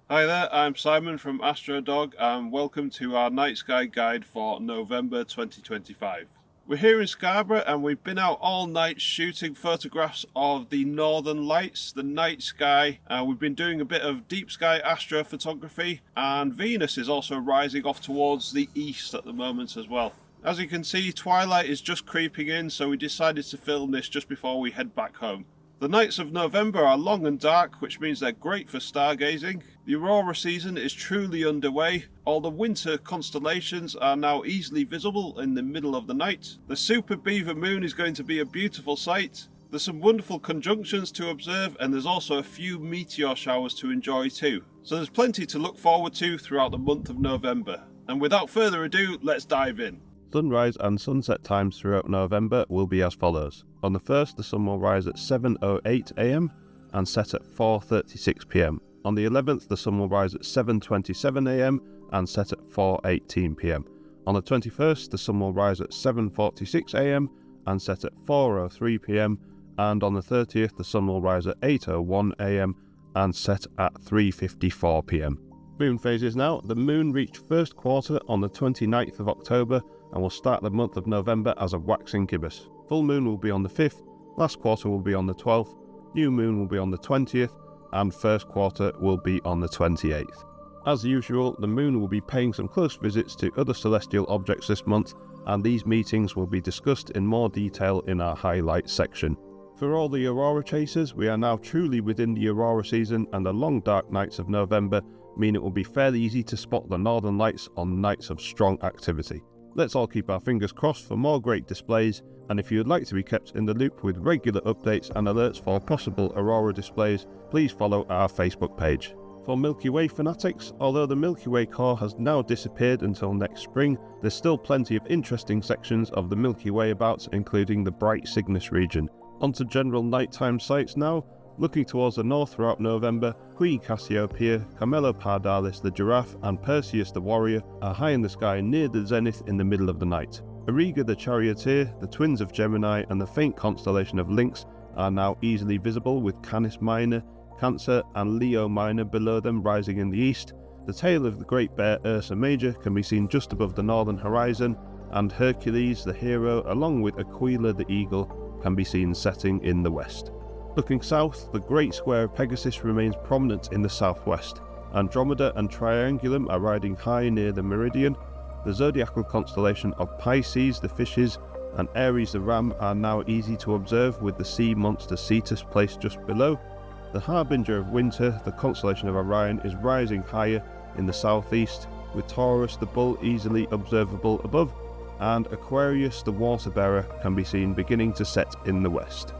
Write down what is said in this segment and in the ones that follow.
Hi there, I'm Simon from Astro and welcome to our night sky guide for November 2025. We're here in Scarborough and we've been out all night shooting photographs of the northern lights, the night sky. We've been doing a bit of deep sky astrophotography, and Venus is also rising off towards the east at the moment as well. As you can see, twilight is just creeping in, so we decided to film this just before we head back home. The nights of November are long and dark, which means they're great for stargazing. The aurora season is truly underway. All the winter constellations are now easily visible in the middle of the night. The super beaver moon is going to be a beautiful sight. There's some wonderful conjunctions to observe, and there's also a few meteor showers to enjoy too. So there's plenty to look forward to throughout the month of November. And without further ado, let's dive in. Sunrise and sunset times throughout November will be as follows. On the 1st, the sun will rise at 7:08 am and set at 4:36 pm. On the 11th, the sun will rise at 7:27 am and set at 4:18 pm. On the 21st, the sun will rise at 7:46 am and set at 4:03 pm. And on the 30th, the sun will rise at 8:01 am and set at 3:54 pm. Moon phases now. The moon reached first quarter on the 29th of October and will start the month of November as a waxing gibbous. Full moon will be on the 5th, last quarter will be on the 12th, new moon will be on the 20th, and first quarter will be on the 28th. As usual, the moon will be paying some close visits to other celestial objects this month, and these meetings will be discussed in more detail in our highlights section. For all the aurora chasers, we are now truly within the aurora season, and the long dark nights of November mean it will be fairly easy to spot the northern lights on nights of strong activity. Let's all keep our fingers crossed for more great displays, and if you would like to be kept in the loop with regular updates and alerts for possible aurora displays, please follow our Facebook page. For Milky Way fanatics, although the Milky Way core has now disappeared until next spring, there's still plenty of interesting sections of the Milky Way about, including the bright Cygnus region. Onto general nighttime sights now. Looking towards the north throughout November, Queen Cassiopeia, Camelopardalis the giraffe, and Perseus the warrior are high in the sky near the zenith in the middle of the night. Auriga the charioteer, the twins of Gemini, and the faint constellation of Lynx are now easily visible, with Canis Minor, Cancer, and Leo Minor below them rising in the east. The tail of the Great Bear Ursa Major can be seen just above the northern horizon, and Hercules the hero, along with Aquila the eagle, can be seen setting in the west. Looking south, the Great Square of Pegasus remains prominent in the southwest. Andromeda and Triangulum are riding high near the meridian. The zodiacal constellation of Pisces the fishes and Aries the ram are now easy to observe, with the sea monster Cetus placed just below. The harbinger of winter, the constellation of Orion, is rising higher in the southeast, with Taurus the bull easily observable above, and Aquarius the water bearer can be seen beginning to set in the west.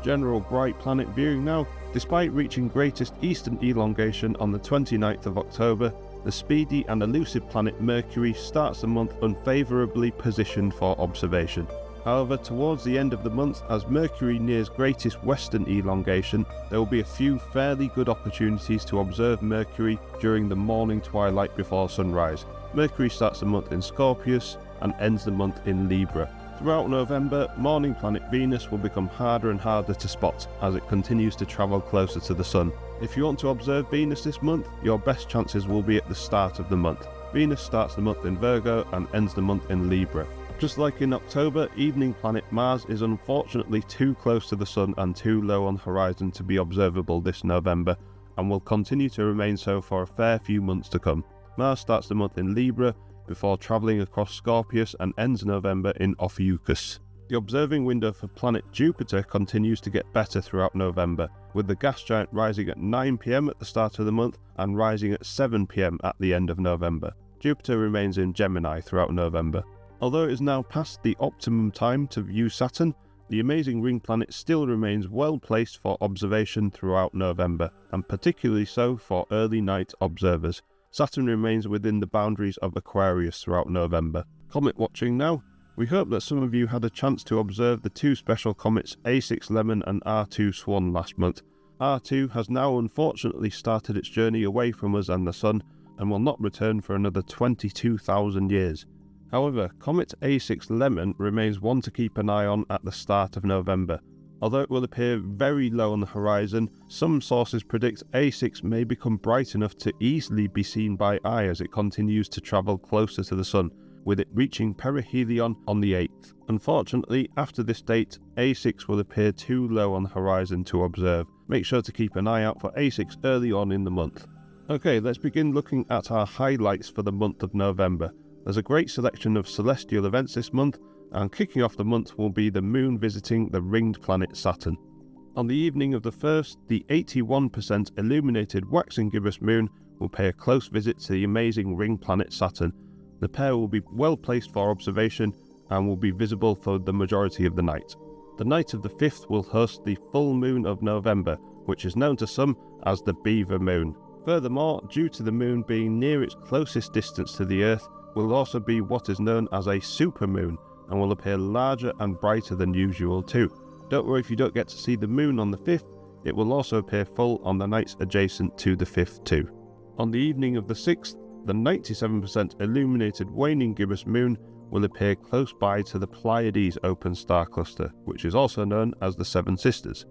General bright planet viewing now. Despite reaching greatest eastern elongation on the 29th of October, the speedy and elusive planet Mercury starts the month unfavourably positioned for observation. However, towards the end of the month, as Mercury nears greatest western elongation, there will be a few fairly good opportunities to observe Mercury during the morning twilight before sunrise. Mercury starts the month in Scorpius and ends the month in Libra. Throughout November, morning planet Venus will become harder and harder to spot as it continues to travel closer to the Sun. If you want to observe Venus this month, your best chances will be at the start of the month. Venus starts the month in Virgo and ends the month in Libra. Just like in October, evening planet Mars is unfortunately too close to the Sun and too low on the horizon to be observable this November, and will continue to remain so for a fair few months to come. Mars starts the month in Libra, before travelling across Scorpius and ends November in Ophiuchus. The observing window for planet Jupiter continues to get better throughout November, with the gas giant rising at 9 pm at the start of the month and rising at 7 pm at the end of November. Jupiter remains in Gemini throughout November. Although it is now past the optimum time to view Saturn, the amazing ring planet still remains well placed for observation throughout November, and particularly so for early night observers. Saturn remains within the boundaries of Aquarius throughout November. Comet watching now. We hope that some of you had a chance to observe the two special comets A6 Lemon and R2 Swan last month. R2 has now unfortunately started its journey away from us and the Sun, and will not return for another 22,000 years. However, Comet A6 Lemon remains one to keep an eye on at the start of November. Although it will appear very low on the horizon, some sources predict A6 may become bright enough to easily be seen by eye as it continues to travel closer to the Sun, with it reaching perihelion on the 8th. Unfortunately, after this date, A6 will appear too low on the horizon to observe. Make sure to keep an eye out for A6 early on in the month. Okay, let's begin looking at our highlights for the month of November. There's a great selection of celestial events this month, and kicking off the month will be the Moon visiting the ringed planet Saturn. On the evening of the 1st, the 81% illuminated waxing gibbous moon will pay a close visit to the amazing ringed planet Saturn. The pair will be well placed for observation and will be visible for the majority of the night. The night of the 5th will host the full moon of November, which is known to some as the Beaver Moon. Furthermore, due to the moon being near its closest distance to the Earth, will also be what is known as a supermoon, and will appear larger and brighter than usual too. Don't worry if you don't get to see the moon on the 5th, it will also appear full on the nights adjacent to the 5th too. On the evening of the 6th, the 97% illuminated waning gibbous moon will appear close by to the Pleiades open star cluster, which is also known as the Seven Sisters.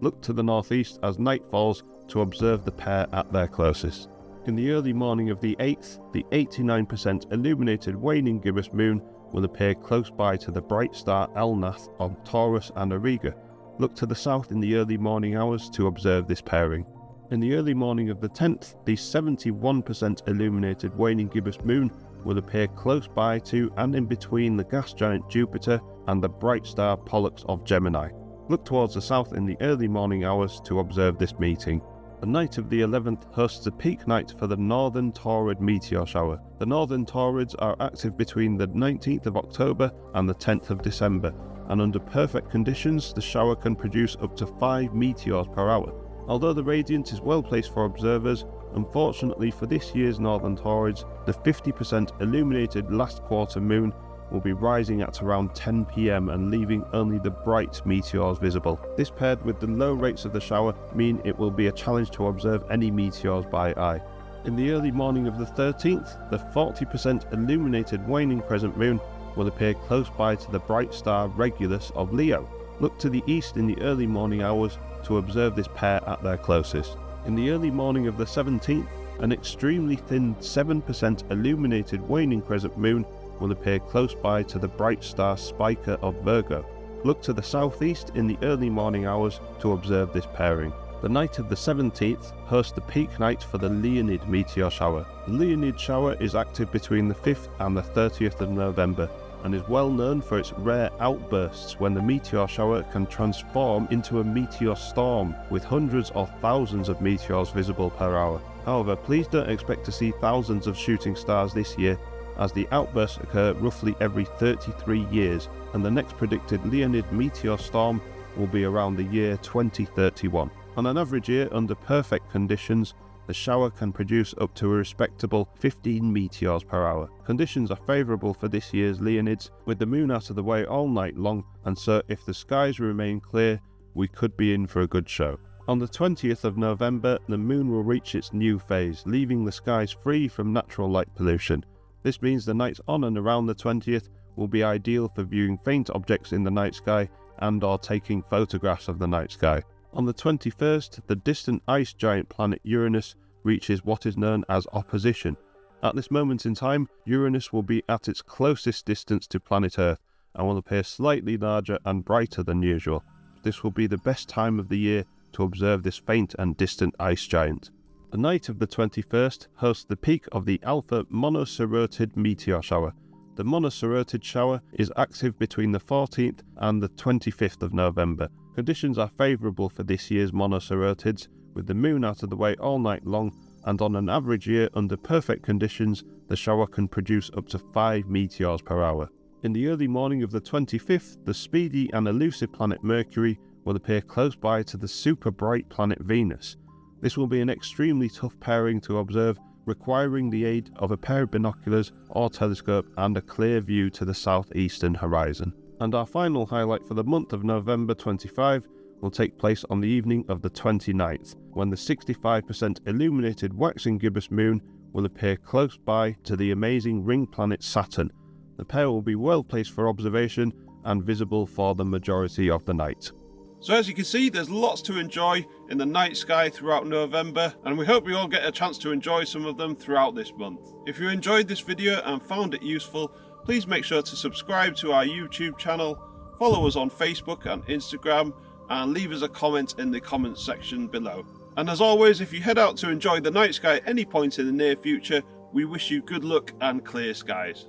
Look to the northeast as night falls to observe the pair at their closest. In the early morning of the 8th, the 89% illuminated waning gibbous moon will appear close by to the bright star Elnath of Taurus and Auriga. Look to the south in the early morning hours to observe this pairing. In the early morning of the 10th, the 71% illuminated waning gibbous moon will appear close by to and in between the gas giant Jupiter and the bright star Pollux of Gemini. Look towards the south in the early morning hours to observe this meeting. The night of the 11th hosts a peak night for the Northern Taurid meteor shower. The Northern Taurids are active between the 19th of October and the 10th of December, and under perfect conditions the shower can produce up to 5 meteors per hour. Although the radiance is well placed for observers, unfortunately for this year's Northern Taurids, the 50% illuminated last quarter moon will be rising at around 10 PM and leaving only the bright meteors visible. This paired with the low rates of the shower mean it will be a challenge to observe any meteors by eye. In the early morning of the 13th, the 40% illuminated waning crescent moon will appear close by to the bright star Regulus of Leo. Look to the east in the early morning hours to observe this pair at their closest. In the early morning of the 17th, an extremely thin 7% illuminated waning crescent moon will appear close by to the bright star Spica of Virgo. Look to the southeast in the early morning hours to observe this pairing. The night of the 17th hosts the peak night for the Leonid meteor shower. The Leonid shower is active between the 5th and the 30th of November and is well known for its rare outbursts when the meteor shower can transform into a meteor storm with hundreds or thousands of meteors visible per hour. However, please don't expect to see thousands of shooting stars this year, as the outbursts occur roughly every 33 years, and the next predicted Leonid meteor storm will be around the year 2031. On an average year, under perfect conditions, the shower can produce up to a respectable 15 meteors per hour. Conditions are favourable for this year's Leonids, with the moon out of the way all night long, and so if the skies remain clear, we could be in for a good show. On the 20th of November, the moon will reach its new phase, leaving the skies free from natural light pollution. This means the nights on and around the 20th will be ideal for viewing faint objects in the night sky and/or taking photographs of the night sky. On the 21st, the distant ice giant planet Uranus reaches what is known as opposition. At this moment in time, Uranus will be at its closest distance to planet Earth and will appear slightly larger and brighter than usual. This will be the best time of the year to observe this faint and distant ice giant. The night of the 21st hosts the peak of the Alpha Monocerotid meteor shower. The Monocerotid shower is active between the 14th and the 25th of November. Conditions are favourable for this year's Monocerotids, with the moon out of the way all night long, and on an average year under perfect conditions, the shower can produce up to 5 meteors per hour. In the early morning of the 25th, the speedy and elusive planet Mercury will appear close by to the super bright planet Venus. This will be an extremely tough pairing to observe, requiring the aid of a pair of binoculars or telescope and a clear view to the southeastern horizon. And our final highlight for the month of November 25 will take place on the evening of the 29th, when the 65% illuminated waxing gibbous moon will appear close by to the amazing ring planet Saturn. The pair will be well placed for observation and visible for the majority of the night. So as you can see, there's lots to enjoy in the night sky throughout November, and we hope you all get a chance to enjoy some of them throughout this month. If you enjoyed this video and found it useful, please make sure to subscribe to our YouTube channel, follow us on Facebook and Instagram, and leave us a comment in the comments section below. And as always, if you head out to enjoy the night sky at any point in the near future, we wish you good luck and clear skies.